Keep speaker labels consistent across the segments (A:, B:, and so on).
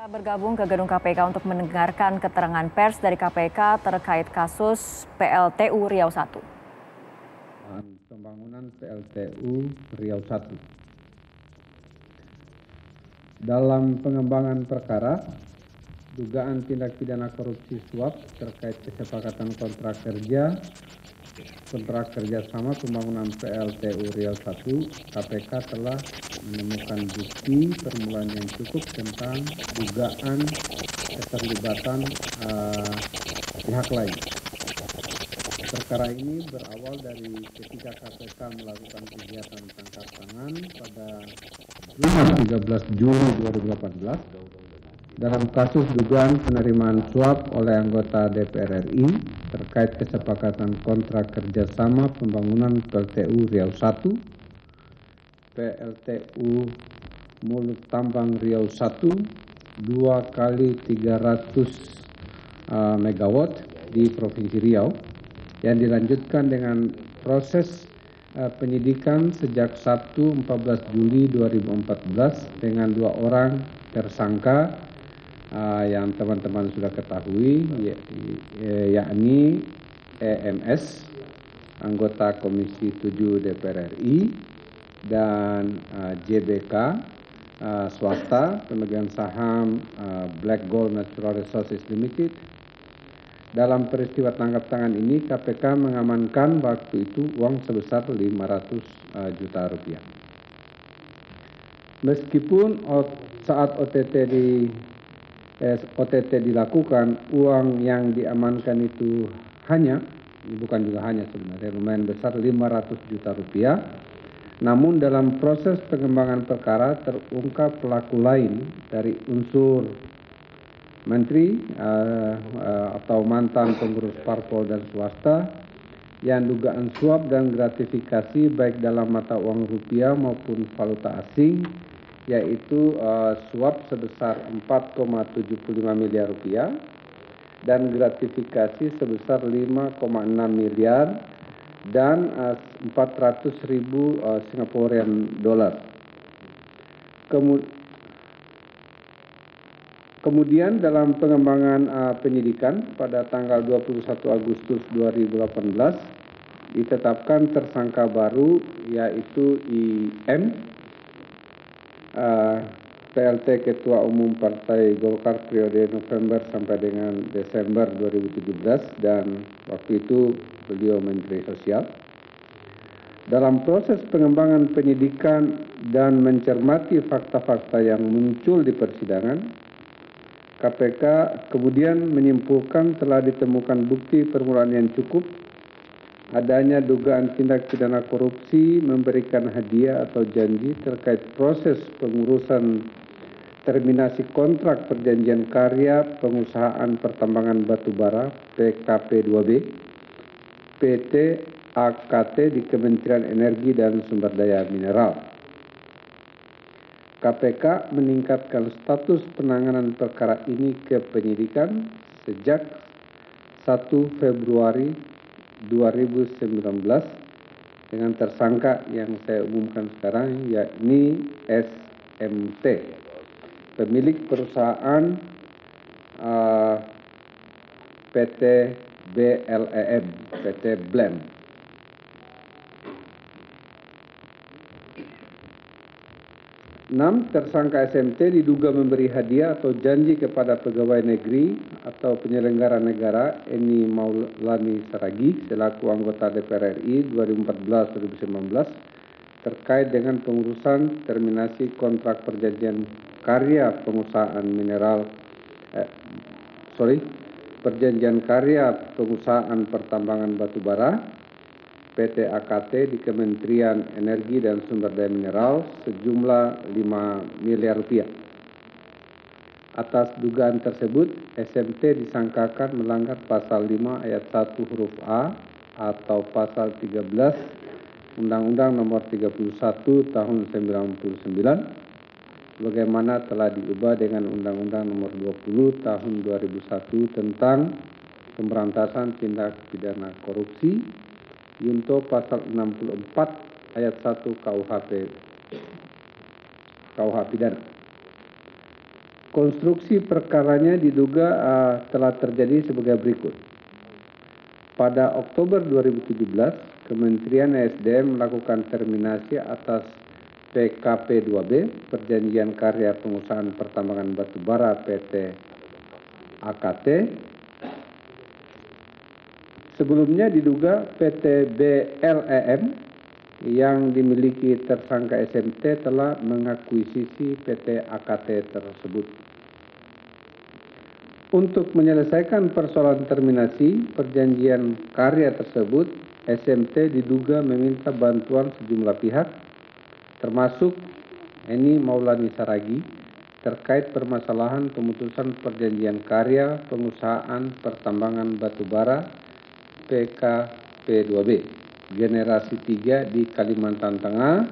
A: Telah bergabung ke gedung KPK untuk mendengarkan keterangan pers dari KPK terkait kasus PLTU Riau I.
B: Pembangunan PLTU Riau I. Dalam pengembangan perkara, dugaan tindak pidana korupsi suap terkait kesepakatan kontrak kerja sama pembangunan PLTU Riau I, KPK telah menemukan bukti permulaan yang cukup tentang dugaan keterlibatan pihak lain. Perkara ini berawal dari ketika KPK melakukan kegiatan tangkap tangan pada 13 Juli 2018 dalam kasus dugaan penerimaan suap oleh anggota DPR RI terkait kesepakatan kontrak kerjasama pembangunan PLTU Riau I, PLTU Mulut Tambang Riau I 2 kali 300 megawatt di Provinsi Riau yang dilanjutkan dengan proses penyidikan sejak Sabtu 14 Juli 2014 dengan 2 orang tersangka yang teman-teman sudah ketahui, yakni EMS, anggota Komisi 7 DPR RI, dan JBK, swasta, pemegang saham Black Gold Natural Resources Limited. Dalam peristiwa tangkap tangan ini, KPK mengamankan waktu itu uang sebesar 500 juta rupiah. Meskipun saat OTT dilakukan, uang yang diamankan itu bukan hanya sebenarnya, lumayan besar, 500 juta rupiah. Namun dalam proses pengembangan perkara terungkap pelaku lain dari unsur menteri atau mantan pengurus parpol dan swasta yang dugaan suap dan gratifikasi baik dalam mata uang rupiah maupun valuta asing, yaitu suap sebesar 4,75 miliar rupiah dan gratifikasi sebesar 5,6 miliar dan 400 ribu Singaporean dollar. Kemudian dalam pengembangan penyidikan pada tanggal 21 Agustus 2018 ditetapkan tersangka baru, yaitu IM, PLT Ketua Umum Partai Golkar periode November sampai dengan Desember 2017, dan waktu itu beliau Menteri Sosial. Dalam proses pengembangan penyidikan dan mencermati fakta-fakta yang muncul di persidangan, KPK kemudian menyimpulkan telah ditemukan bukti permulaan yang cukup adanya dugaan tindak pidana korupsi memberikan hadiah atau janji terkait proses pengurusan terminasi kontrak perjanjian karya pengusahaan pertambangan batubara PKP2B PT AKT di Kementerian Energi dan Sumber Daya Mineral. KPK meningkatkan status penanganan perkara ini ke penyidikan sejak 1 Februari 2019 dengan tersangka yang saya umumkan sekarang, yakni SMT, pemilik perusahaan PT BLEM, PT BLEM. Tersangka SMT diduga memberi hadiah atau janji kepada pegawai negeri atau penyelenggara negara Eni Maulani Saragih selaku anggota DPR RI 2014-2019 terkait dengan pengurusan terminasi kontrak perjanjian karya pengusahaan pertambangan batubara PT AKT di Kementerian Energi dan Sumber Daya Mineral sejumlah 5 miliar rupiah. Atas dugaan tersebut, SMT disangkakan melanggar pasal 5 ayat 1 huruf A atau pasal 13 Undang-Undang Nomor 31 Tahun 1999, bagaimana telah diubah dengan Undang-Undang Nomor 20 Tahun 2001 tentang pemberantasan tindak pidana korupsi, junto pasal 64 ayat 1 KUH pidana. Konstruksi perkaranya diduga telah terjadi sebagai berikut. Pada Oktober 2017, Kementerian ESDM melakukan terminasi atas PKP2B, Perjanjian Karya Pengusahaan Pertambangan Batubara PT AKT. Sebelumnya diduga PT BLEM yang dimiliki tersangka SMT telah mengakuisisi PT AKT tersebut. Untuk menyelesaikan persoalan terminasi perjanjian karya tersebut, SMT diduga meminta bantuan sejumlah pihak, termasuk Eni Maulani Saragi, terkait permasalahan pemutusan perjanjian karya pengusahaan pertambangan batubara PKP2B generasi 3 di Kalimantan Tengah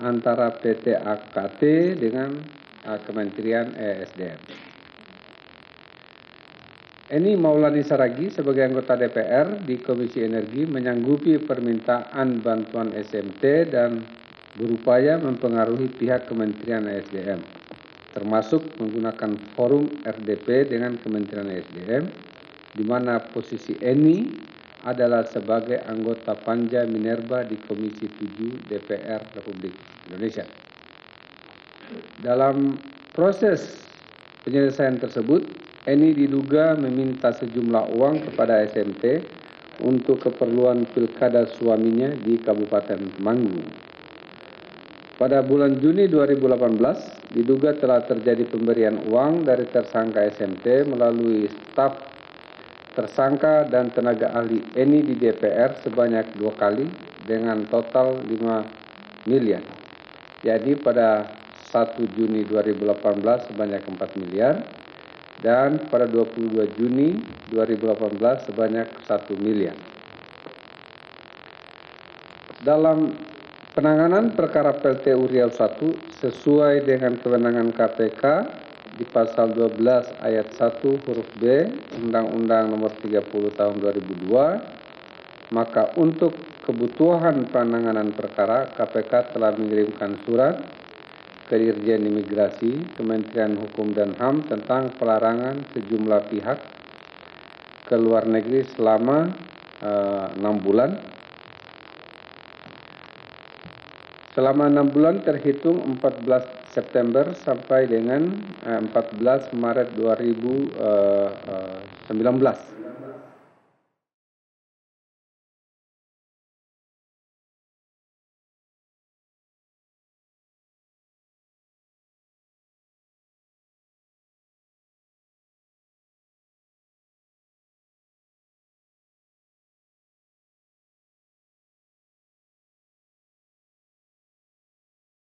B: antara PT AKT dengan Kementerian ESDM. Eni Maulani Saragi sebagai anggota DPR di Komisi Energi menyanggupi permintaan bantuan SMT dan berupaya mempengaruhi pihak Kementerian ESDM, termasuk menggunakan forum RDP dengan Kementerian ESDM, di mana posisi Eni adalah sebagai anggota Panja Minerba di Komisi 7 DPR Republik Indonesia. Dalam proses penyelesaian tersebut, Eni diduga meminta sejumlah uang kepada SMT untuk keperluan pilkada suaminya di Kabupaten Temanggung. Pada bulan Juni 2018, diduga telah terjadi pemberian uang dari tersangka SMT melalui staf tersangka dan tenaga ahli Eni di DPR sebanyak 2 kali dengan total 5 miliar. Jadi pada 1 Juni 2018 sebanyak 4 miliar dan pada 22 Juni 2018 sebanyak 1 miliar. Dalam penanganan perkara PLTU Riau I sesuai dengan kewenangan KPK di pasal 12 ayat 1 huruf B Undang-Undang Nomor 30 Tahun 2002, maka untuk kebutuhan penanganan perkara KPK telah mengirimkan surat ke Dirjen Imigrasi, Kementerian Hukum dan HAM tentang pelarangan sejumlah pihak ke luar negeri selama 6 bulan. Selama 6 bulan terhitung 14 September sampai dengan 14 Maret 2019.